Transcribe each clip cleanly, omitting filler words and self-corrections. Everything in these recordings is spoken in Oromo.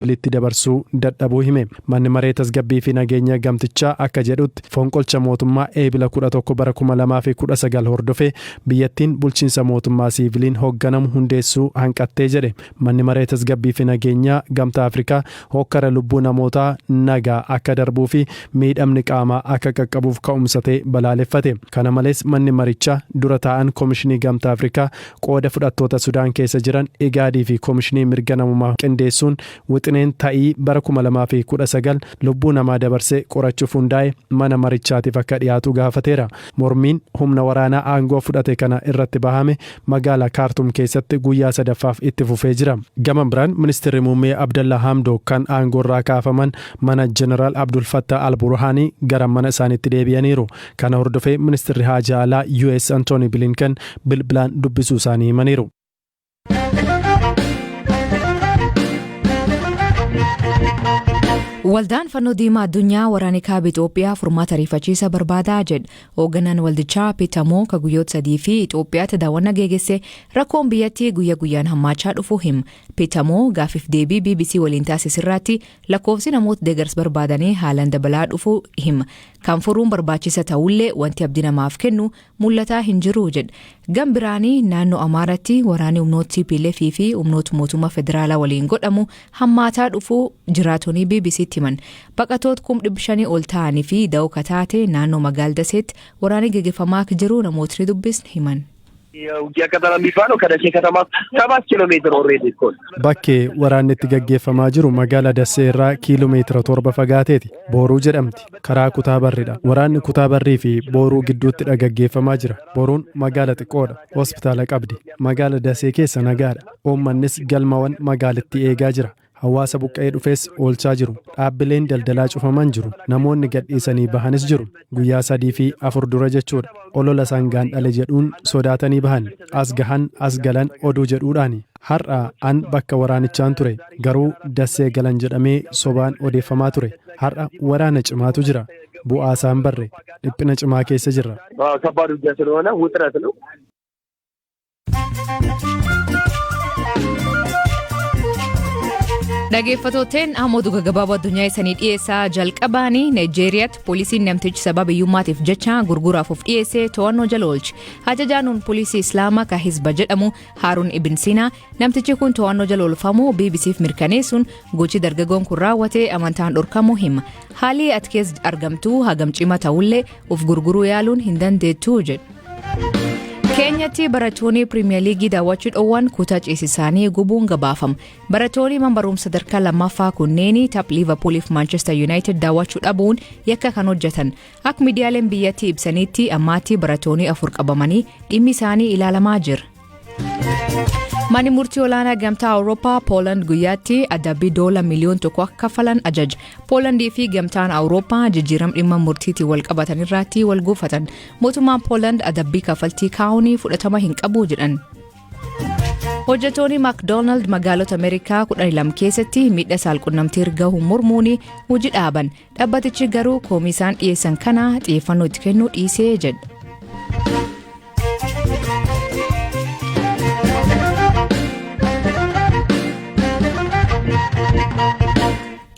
litti dabarsuu dadhabuu hime. Manni maree tasgabbii fi nageenya gamtichaa akka jedhutti fonqolcha mootummaa eebila 11 bara 2019 hordofee biyyattiin bulchiinsa mootummaa siiviliin hoogganamu hundeessuu hanqattee jedhe. Manni maree tasgabbii fi nageenya gamtaa Afrikaa hokkara lubbuu namootaa nagaa akka darbuu fi miidhamni qaamaa akka qaqqabuuf ka'umsatee balaaleffate. Kana malees manni marichaa dura taa'an Koomishinii Gamtaa Afrikaa qooda fudhattoota Sudaan keessa jiran Igaadii fi Koomishinii mirga namummaa qindeessuun wixineen ta'ii bara 2019 lubbuu namaa dabarsee qorachuuf hundaa'e mana marichaatiif akka dhiyaatu gaafateera. Mormiin humna waraanaa aangoo fudhate kana irratti bahame magaalaa Kaartum keessatti guyyaa sadaffaaf itti fufee jira. Gama biraan ministeerri muummee Abdalla Hamdok kan aangoorraa kaafaman mana Jeneraal Abdul Fattah al-Burhaanii gara mana isaaniitti deebi'aniiru. Kana hordofee ministeerri haajaa alaa US Anthony Blinken bilbilaan dubbisuu isaanii himaniiru. Waldaan fannoo diimaa addunyaa waraana kaaba Itoophiyaa furmaata ariifachiisa barbaadaa jedha. Hoogganaan waldichaa Pitamoo ka guyyoota 3 fi Itoophiyaatti daawwannaa geegesse rakkoon biyyattii guyyaa guyyaan hammaachaa dhufu hima. Pitamoo gaafiif deebii BBC waliin taasisirraatti lakkoofsi namoota deeggarsa barbaadanii haalaan dabalaa dhufu hima. Kan furuun barbaachisa ta'ullee wanti abdii namaaf kennu mul'ataa hin jiru jedha. Gam biraanii naannoo Amaaratti waraanni humnoota TPLF fi humnoota mootummaa federaalaa waliin godhamu hammaataa dhufu jiraatonni BBC himan. Baqatoota 500 ol ta'anii fi da'oo kataate naannoo magaalaa Daseetti waraanni gaggeeffamaa jiru namootni dubbisni himan. Bakkee waraanni itti gaggeeffamaa jiru magaalaa Dasee irraa kiiloomeetira 7 fagaateeti. Booruu jedhamti. Karaa kutaa barriidha. Waraanni kutaa barrii fi booruu gidduutti gaggeeffamaa jira. Booruun magaala xiqqoodha. Hospitaala qabdi. Magaala Dasee keessa nagaadha. Uummannis galmawwan magaalittii eegaa jira. Hawaasa buqqa'ee dhufees oolchaa jiru. Dhaabbileen daldalaa cufaman jiru. Namoonni gadhiisanii bahanis jiru. Guyyaa 3 fi 4 dura jechuudha. Olola sangaan dhale jedhuun sodaatanii bahan. As gahan as galan oduu jedhuudhaani. Har'a an bakka waraanichaan ture. Garuu Dasee galan jedhamee sobaan odeeffamaa ture. Har'a waraana cimaatu jira. Bu'aa isaan barre. Dhiphina cimaa keessa jirra. Dhaggeeffattoonni ammoo gabaabaa addunyaa isanii dhiyeessaa jalqabaanii Nigeeriyaatti poolisiin namtichi sababa hiyyummaatiif jecha gurguraaf of dhiyeessee to'annoo jala oolche. Ajajaan poolisii Islaamaa ka Hizba jedhamu Haaruun Ibn Sinaa namtichi kun to'annoo jala oolfamuu BBCf mirkaneessuun gochi dargaggoon kun raawwate amantaan dhorkamuu hima. Haalli ati keessa argamtu hagam cimaa ta'ullee of gurguruu yaaluun hin dandeettu jedhu. Keenyatti barattoonni Piriimiyer Liigii daawwachuu dhowwan kutaa ciisisaanii gubuun gabaafama. Barattoonni barumsa sadarkaa lammaffaa kunneen tapha Liverpool fi Manchester United daawwachuu dhabuun yakka kan hojjetan. Akka miidiyaaleen biyyattii ibsanitti ammaatti barattoonni 4 qabamanii dhimmi isaanii ilaalamaa jira. Manni murtii olaanaa gamtaa Awurooppaa Pooland guyyaatti adabbii $1 miliyoona akka kaffalan ajaja. Poolandii fi gamtaan Awurooppaa jijjiiram dhimma murtiitiin wal qabatan irratti wal guufatan. Mootummaan Pooland adabbii kaffaltii kaa'uun fudhatama hin qabu jedhan. Hojjettoonni McDonald magaalota Ameerikaa 12 keessatti miidhaa saalqunnamtii erga mormuun hojii dhaaban. Dhaabbatichi garuu koomisaan dhiyeessan kana xiyyeeffannoo itti kennuu dhiisee jedha.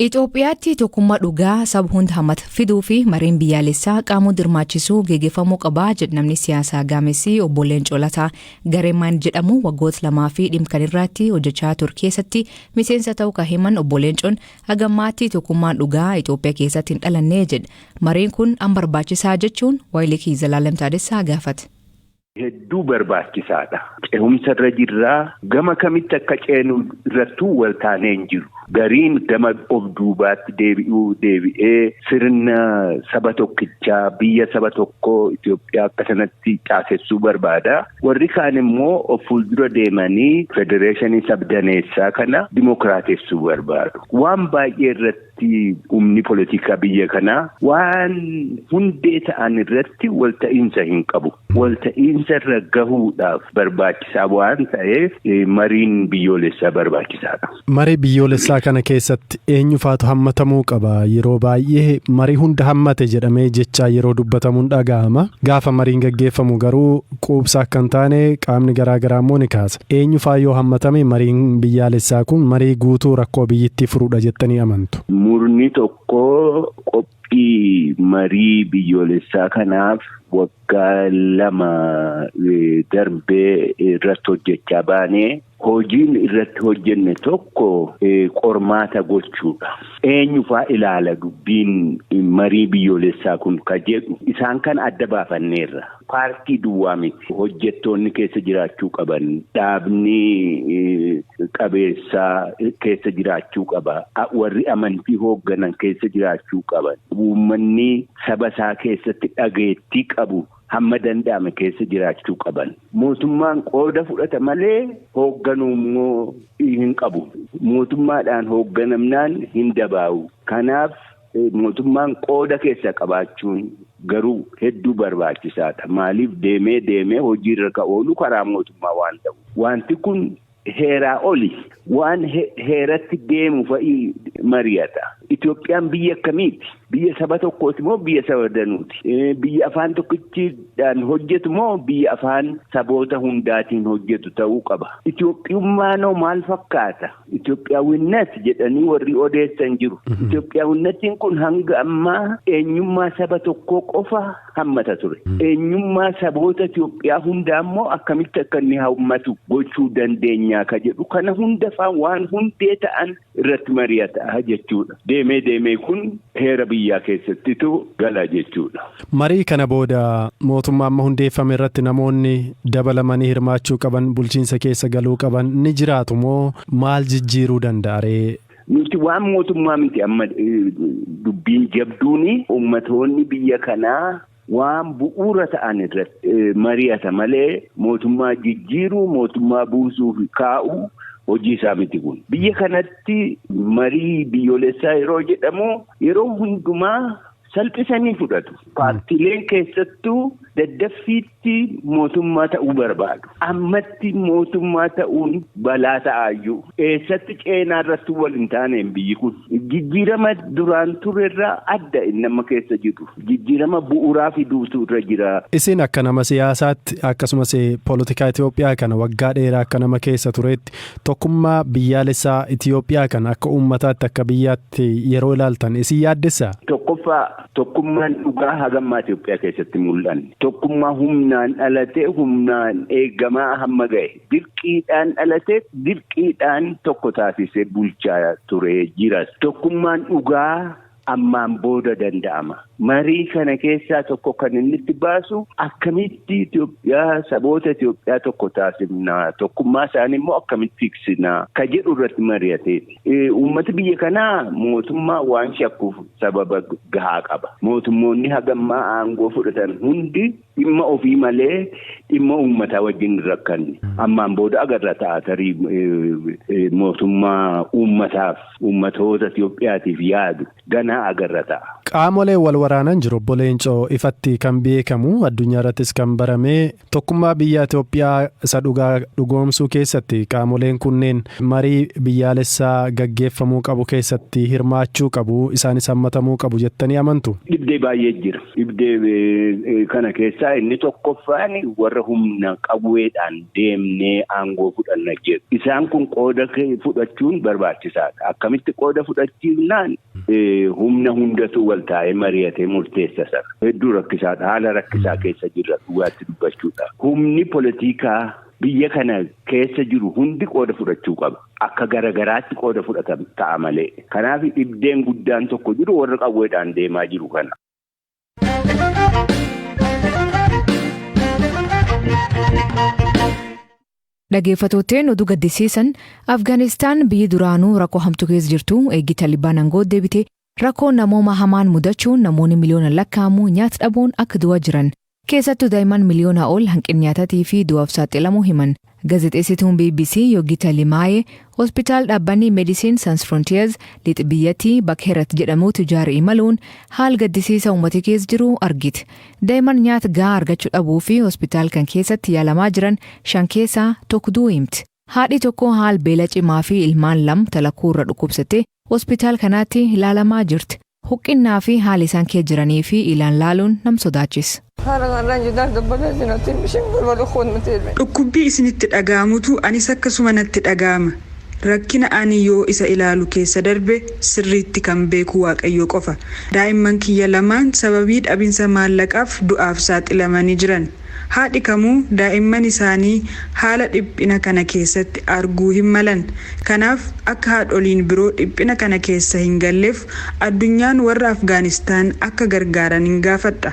Itoophiyaatti tokkummaa dhugaa saba hunda hammata fiduu fi mariin biyyaalessaa qaamuu dirmaachisuu geggeeffamuu qabaa jedha namni siyaasaa gaamessi obbo Leencoo Lataa gareemaan jedhamu waggoota 2 fi dhimkan irratti hojjechaa ture keessatti miseensa ta'uu ka himan obbo Leencoon hagammaatti tokkummaan dhugaa Itoophiyaa keessatti hin dhalannee jedha. Mariin kun an barbaachisaa jechuun Waayilikii Zalaalem Taadessaa gaafate. Hedduu barbaachisaadha. Ce'umsa irra jirraa gama kamitti akka ceenu irrattuu wal taanee hin jiru. Gariin gama of duubaatti deebi'ee sirna saba tokkichaa biyya saba tokkoo Itoophiyaa akka sanatti caasessuu barbaada. Warri kaan immoo of fuuldura deemanii federeeshinii sabdaneessaa kana dimokiraatessuu barbaadu. Waan baay'ee irratti humni politikaa biyya kanaa waan hundee ta'an irratti walta'iinsa hin qabu. Walta'iinsa ce'umsarra gahuudhaaf barbaachisaa waan ta'eef mariin biyyoolessaa barbaachisaadha. Marii biyyoolessaa kana keessatti eenyufaatu hammatamuu qaba? Yeroo baay'ee marii hunda hammate jedhamee jecha yeroo dubbatamuun dhaga'ama. Gaafa mariin gaggeeffamu garuu quubsaa akka hin taane qaamni garaagaraa immoo ni kaasa. Eenyufaa yoo hammatame mariin biyyaalessaa kun marii guutuu rakkoo biyyittii furuudha jettanii amantu? Murni tokko qophii marii biyyoolessaa kanaaf waggaa 2 darbee irratti hojjechaa baanee hojiin irratti hojjenne tokko qormaata gochuudha. Eenyufaa ilaala dubbiin marii biyyoolessaa kun ka jedhu isaan kan adda baafanneerra. Paartii duwwaa miti. Hojjettoonni keessa jiraachuu qaban, dhaabni qabeessaa keessa jiraachuu qaba, warri amantii hoogganan keessa jiraachuu qaban, uummanni saba isaa keessatti dhageettii qabu hamma danda'ame keessa jiraachuu qaban. Mootummaan qooda fudhata malee hoogganuu immoo hin qabu. Mootummaadhaan hoogganamnaan hin dabaa'u. Kanaaf mootummaan qooda keessa qabaachuun garuu hedduu barbaachisaadha. Maaliif deemee hojiirra ka oolu karaa mootummaa waan ta'u. Wanti kun heeraa oli. Waan heeratti deemu fa'ii mari'ata. Itoophiyaan biyya akkamiiti? Biyya saba tokkooti moo biyya saba danuuti? Biyya afaan tokkichiidhaan hojjetu moo biyya afaan saboota hundaatiin hojjetu ta'uu qaba? Itoophiyummaanoo maal fakkaata? Itoophiyaawwinnat jedhanii warri odeessan jiru. Itoophiyaawwinnatiin kun hanga ammaa eenyummaa saba tokkoo qofa hammata ture. Eenyummaa saboota Itoophiyaa hundaa immoo akkamitti akka inni hammatu gochuu dandeenyaa ka jedhu kana hunda waan hundee ta'an irratti mari'ata jechuudha. Deemee kun heera biyyaa keessattitu gala jechuudha. Marii kana booda mootummaa amma hundeeffame irratti namoonni dabalamanii hirmaachuu qaban, bulchiinsa keessa galuu qaban ni jiraatu moo maal jijjiiruu danda'aree? Nuti waan mootummaa miti amma dubbiin jabduuni ummatoonni biyya kanaa waan bu'uura ta'an irratti mari'ata malee mootummaa jijjiiruu, mootummaa buusuu fi kaa'uu hojii isaa miti kun. Biyya kanatti marii biyyoolessaa yeroo jedhamu yeroo hundumaa salphisanii fudhatu. Paartiileen keessattuu daddaffiitti mootummaa ta'uu barbaadu. Ammatti mootummaa ta'uun balaa ta'aayyuu. Eessatti ceenaa irratti wal hin taaneen biyyi kun. Jijjiirama duraan turerraa adda inni amma keessa jiru. Jijjiirama bu'uuraa fiduutu irra jira. Isin akka nama siyaasaatti akkasumas poolitikaa Itoophiyaa kana waggaa dheeraa akka nama keessa turetti tokkummaa biyyaalessaa Itoophiyaa kana akka uummataatti akka biyyaatti yeroo ilaaltan isin yaaddessaa? Tokkummaan dhugaa hagammaa Itoophiyaa keessatti mul'anne. Tokkummaa humnaan dhalatee humnaan eegamaa hamma ga'e. Dirqiidhaan dhalatee dirqiidhaan tokko taasisee bulchaa ture jiras. Tokkummaan dhugaa ammaan booda danda'ama. Marii kana keessaa tokko kan inni itti baasu akkamitti Itoophiyaa saboota Itoophiyaa tokko taasifnaa, tokkummaa isaanii immoo akkamitti tiksinaa ka jedhu irratti mari'atee. Uummata biyya kanaa mootummaa waan shakkuuf sababa gahaa qaba. Mootummoonni hagammaa aangoo fudhatan hundi dhimma ofii malee dhimma uummataa wajjin rakkanne. Ammaan booda agarra ta'a tarii mootummaa uummataaf uummatoota Itoophiyaatiif yaadu ganaa agarra ta'a. Qaamolee wal waraanan jiru obbo Leencoo ifatti kan beekamu addunyaa irrattis kan barame tokkummaa biyya Itoophiyaa isa dhugoomsuu keessatti qaamoleen kunneen marii biyyaalessaa gaggeeffamuu qabu keessatti hirmaachuu qabu, isaanis hammatamuu qabu jettanii amantu? Dhibdee baay'ee jira. Dhibdee kana keessaa inni tokkoffaan warra humna qawweedhaan deemnee aangoo fudhanna jedhu. Isaan kun qooda fudhachuun barbaachisaadha. Akkamitti qooda fudhachiifnaan humna hundatu wal taa'ee mari'atee murteessa sana. Hedduu rakkisaadha. Haala rakkisaa keessa jirra dhugaatti dubbachuudha. Humni poolitikaa biyya kana keessa jiru hundi qooda fudhachuu qaba. Akka garagaraatti qooda fudhatan ta'a malee. Kanaaf dhibdeen guddaan tokko jiru warra qawweedhaan deemaa jiru kana. Dhaggeeffattootni oduu gaddisiisan Afgaanistaan biyyi duraanuu rakkoo hamtuu keessa jirtu eegii Taliibaan aangoo deebite rakkoo namooma hamaan mudachuun namoonni miliyoona lakkaa'amu nyaata dhabuun akka du'aa jiran keessattuu daa'imman miliyoona ol hanqina nyaataatii fi du'aaf saaxilamuu himan. Gaazexeessituun BBC Yoggita Limaayee hospitaal dhaabbanni Medicine Sans Frontiers lixa biyyattii bakka Herat jedhamuutti ijaaree imaluun haal gaddisiisa uummata keessa jiru argite. Daa'imman nyaata gahaa argachuu dhabuu fi hospitaal kan keessatti yaalamaa jiran 5 keessaa tokko du'uu himti. Haadhi tokko haal beela cimaa fi ilmaan 2 talakkuu irra dhukkubsate hospitaal kanaatti ilaalamaa jirti. Huqqinaa fi haala isaan keessa jiranii fi ilaan laaluun nam sodaachisa. Dhukkubbii isinitti dhaga'amutu anis akkasuma natti dhaga'ama. Rakkina ani yoo isa ilaalu keessa darbe sirriitti kan beeku Waaqayyo qofa. Daa'imman kiyya lamaan sababii dhabinsa maallaqaaf du'aaf saaxilamanii jiran. Haadhi kamuu daa'imman isaanii haala dhiphina kana keessatti arguu hin malan. Kanaaf akka haadholiin biroo dhiphina kana keessa hin galleef addunyaan warra Afgaanistaan akka gargaaran hin gaafadha.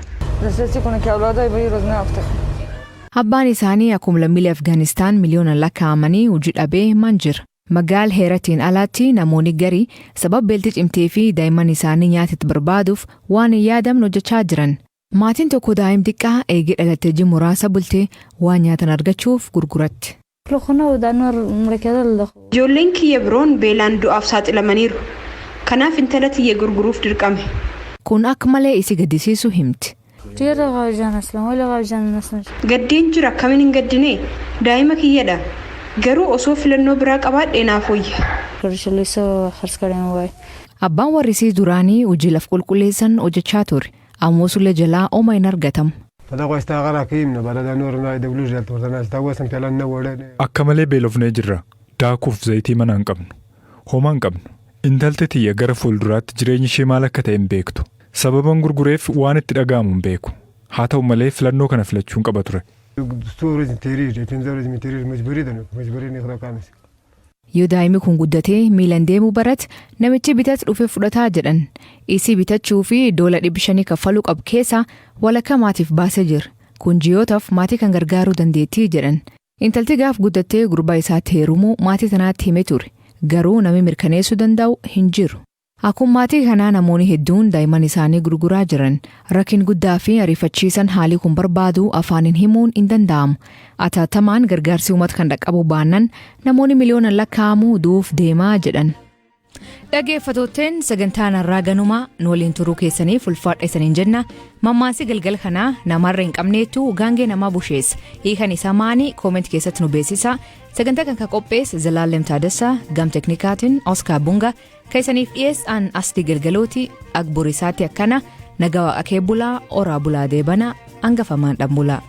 Abbaan isaanii akkuma lammiilee Afgaanistaan miliyoonaan lakkaa'amanii hojii dhabee manjira. Magaala Heeratiin alaatti namoonni garii sababa beelti cimtee fi daa'imman isaanii nyaatatti barbaaduuf waan hin yaadamne hojjechaa jiran. Maatiin tokko daa'im xiqqaa eegee dhalattee jiru muraasa bultee waan nyaatan argachuuf gurguratti. Ijoolleen kiyya biroon beelaan du'aaf saaxilamaniiru. Kanaaf intala tiyya gurguruuf dirqame. Kun akka malee isi gaddisiisu himti. Gaddeen jira akkamiin hin gaddine daa'ima kiyyadha. Garuu osoo filannoo biraa qabaadhee naaf wayya. Abbaan warrisii duraanii hojii laf qulqulleessan hojjechaa ture. Ammoo sulle jalaa oma hin argatamu. Akka malee beelofnee jirra. Daakuuf zayitii mana hin qabnu. Homaa hin qabnu. Intalti tiyya gara fuulduraatti jireenyi ishee maal akka ta'e hin beektu. Sababan gurgureef waan itti dhaga'amu hin beeku. Haa ta'u malee filannoo kana filachuun qaba ture. Yoo daa'imni kun guddatee miilan deemuu barate namichi bitatu dhufee fudhataa jedhan. Isii bitachuu fi $500 kaffaluu qabu keessaa walakkaa maatiif baasee jira. Kun ji'ootaaf maatii kan gargaaruu dandeettii jedhan. Intalti gaaf guddattee gurbaa isaatti heerumuu maatii tanaatti himee ture. Garuu namni mirkaneessuu danda'u hin jiru. Akkuma maatii kanaa namoonni hedduun daa'imman isaanii gurguraa jiran. Rakkin guddaa fi ariifachiisan haalii kun barbaadu afaaniin himuun hin danda'amu. Ataatamaan gargaarsi uummata kan dhaqqabu baannan namoonni miliyoonaan lakkaa'amu du'uuf deemaa jedhan. Dhaggeeffattootteen sagantaan har'aa ganumaa nu waliin turuu keessaniif ulfaadha isaniin jenna. Mammaansi galgala kanaa namarra hin qabneetu gaangee namaa busheessa. Hiikan isaa maanii kooment keessatti nu beeksisa. Sagantaa kan qopheesse Zalaalem Taaddasaa gam teknikaatiin Oskaar Bunga keessaniif dhiyeessan asii galgalooti agburisaatti akkana nagaa waaqaa bulaa oraa bulaa deebana hangafamaan dhan bulaa.